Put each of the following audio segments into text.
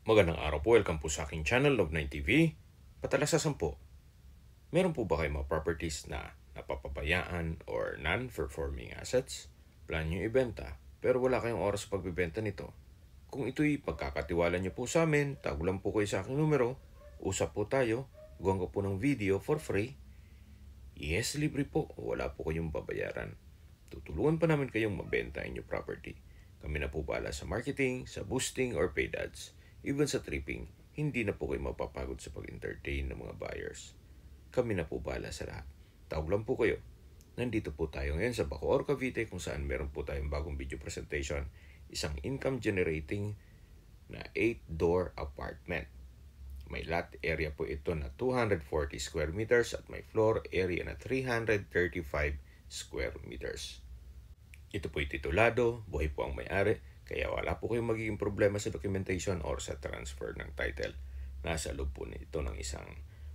Magandang araw po, welcome po sa aking channel, Love9 TV. Patalasasan po, meron po ba kayong mga properties na napapabayaan or non-performing assets? Plan nyo ibenta, pero wala kayong oras pagbibenta nito. Kung ito'y pagkakatiwala nyo po sa amin, tawag lang po kayo sa aking numero, usap po tayo, gawin ko po ng video for free. Yes, libre po, wala po kayong babayaran. Tutulungan pa namin kayong mabenta inyong property. Kami na po bahala sa marketing, sa boosting or paid ads. Even sa tripping, hindi na po kayo mapapagod sa pag-entertain ng mga buyers. Kami na po bahala sa lahat. Tawag lang po kayo. Nandito po tayo ngayon sa Bacoor, Cavite kung saan meron po tayong bagong video presentation. Isang income generating na 8-door apartment. May lot area po ito na 240 square meters at may floor area na 335 square meters. Ito po'y titulado, buhay po ang may-ari, kaya wala po kayong magiging problema sa documentation or sa transfer ng title. Nasa loob po nito ng isang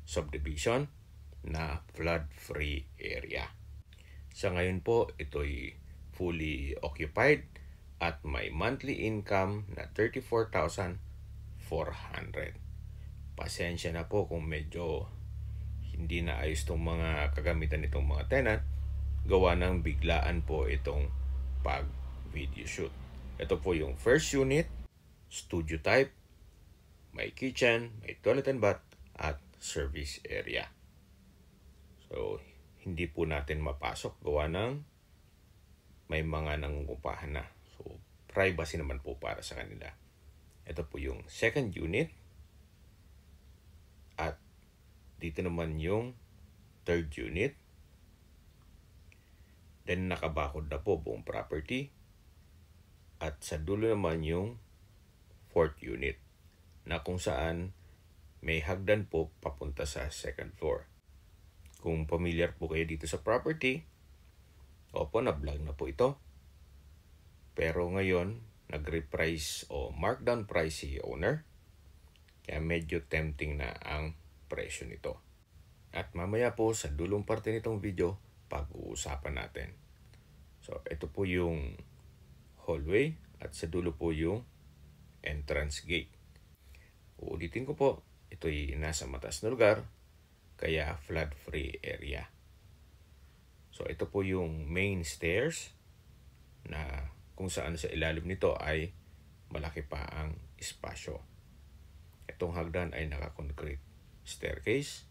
subdivision na flood-free area. Sa ngayon po, ito'y fully occupied at may monthly income na 34,400. Pasensya na po kung medyo hindi na ayos itong mga kagamitan nitong mga tenant. Gawa ng biglaan po itong pag-video shoot. Ito po yung first unit, studio type, may kitchen, may toilet and bath, at service area. So, hindi po natin mapasok gawa ng may mga nangungupahan na. So, privacy naman po para sa kanila. Ito po yung second unit. At dito naman yung third unit. Then nakabakod na po buong property. At sa dulo naman yung fourth unit na kung saan may hagdan po papunta sa second floor. Kung familiar po kayo dito sa property, opo, na-vlog na po ito. Pero ngayon, nag-reprice o markdown price si owner. Kaya medyo tempting na ang presyo nito. At mamaya po sa dulong parte nitong video, pag-uusapan natin. So, ito po yung hallway at sa dulo po yung entrance gate. Uulitin ko po, ito'y nasa mataas na lugar, kaya flood-free area. So, ito po yung main stairs na kung saan sa ilalim nito ay malaki pa ang espasyo. Itong hagdan ay naka-concrete staircase,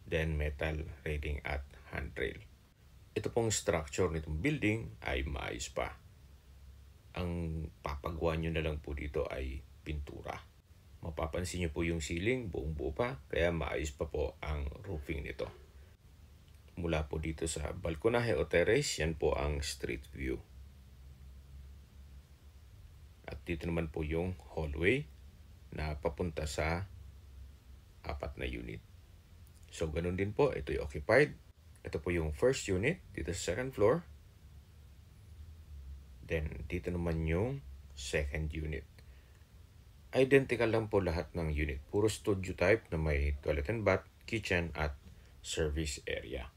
then metal railing at handrail. Ito pong structure nitong building ay maayos pa. Ang papagawa nyo na lang po dito ay pintura. Mapapansin nyo po yung ceiling, buong buo pa, kaya maayos pa po ang roofing nito. Mula po dito sa balkonahe o terrace, yan po ang street view. At dito naman po yung hallway na papunta sa 4 na unit. So, ganun din po. Ito'y occupied. Ito po yung first unit dito sa second floor. Then, dito naman yung second unit. Identical lang po lahat ng unit. Puro studio type na may toilet and bath, kitchen, at service area.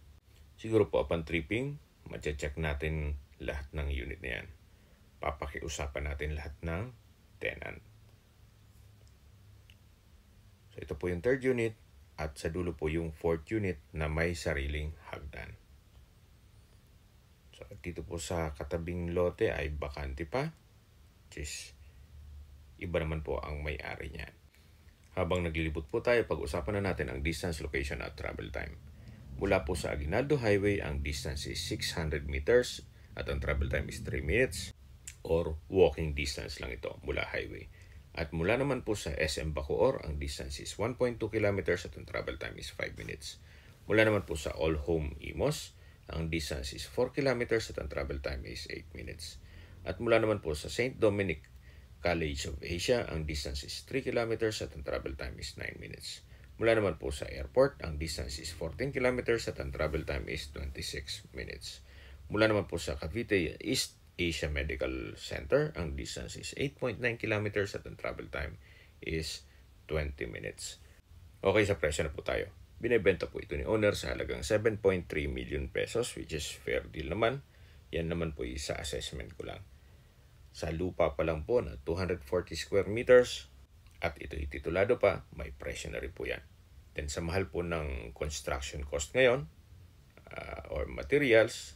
Siguro po upon tripping, ma-check natin lahat ng unit na yan. Papakiusapan natin lahat ng tenant. So, ito po yung third unit. At sa dulo po yung fourth unit na may sariling hagdan. So, dito po sa katabing lote ay bakante pa. Which is, iba naman po ang may-ari niyan. Habang naglilibot po tayo, pag-usapan na natin ang distance, location at travel time. Mula po sa Aguinaldo Highway, ang distance is 600 meters at ang travel time is 3 minutes or walking distance lang ito mula highway. At mula naman po sa SM Bacoor, ang distance is 1.2 kilometers at ang travel time is 5 minutes. Mula naman po sa All Home Imos, ang distance is 4 kilometers at ang travel time is 8 minutes. At mula naman po sa St. Dominic College of Asia, ang distance is 3 kilometers at ang travel time is 9 minutes. Mula naman po sa airport, ang distance is 14 kilometers at ang travel time is 26 minutes. Mula naman po sa Cavite East Asia Medical Center, ang distance is 8.9 kilometers at ang travel time is 20 minutes. Okay, sa presyo na po tayo. Binebenta po ito ni owner sa halagang 7.3 million pesos, which is fair deal naman. Yan naman po isa assessment ko lang. Sa lupa pa lang po na 240 square meters at ito'y titulado pa, may presyo na rin po yan. Then sa mahal po ng construction cost ngayon, or materials,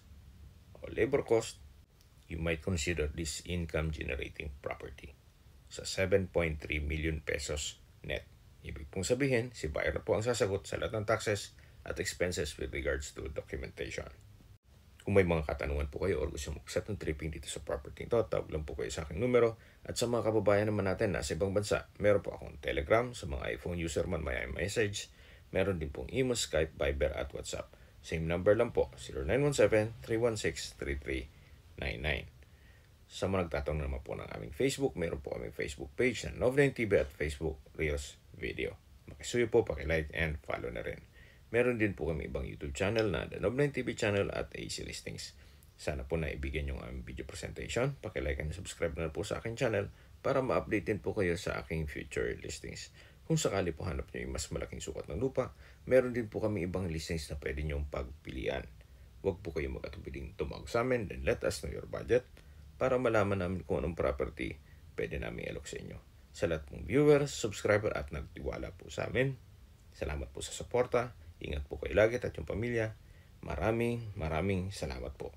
or labor cost, you might consider this income generating property sa 7.3 million pesos net. Ibig pong sabihin, si buyer na po ang sasagot sa lahat ng taxes at expenses with regards to documentation. Kung may mga katanungan po kayo or gusto mag-set ng tripping dito sa property ito, tawag lang po kayo sa aking numero. At sa mga kababayan naman natin na sa ibang bansa, meron po akong Telegram. Sa mga iPhone user man, may message. Meron din pong email, Skype, Viber at WhatsApp. Same number lang po, 0917-316-3399. Sa mga nagtatanong naman po ng aming Facebook, meron po aming Facebook page na Nov9 TV at Facebook Reels Video. Makisuyo po, pakilike and follow na rin. Meron din po kami ibang YouTube channel na The Nov9 TV channel at AC Listings. Sana po naibigyan yung aming video presentation. Pakilike and subscribe na po sa aking channel para ma-update din po kayo sa aking future listings. Kung sakali po hanap nyo yung mas malaking sukat ng lupa, meron din po kami ibang listings na pwede nyong pagpilian. Huwag po kayo mag-atubiling tumawag sa amin, then let us know your budget para malaman namin kung anong property pwede namin ilok sa inyo. Sa lahat pong viewers, subscriber at nagtiwala po sa amin, salamat po sa suporta. Ingat po kayo lagi at yung pamilya. Maraming salamat po.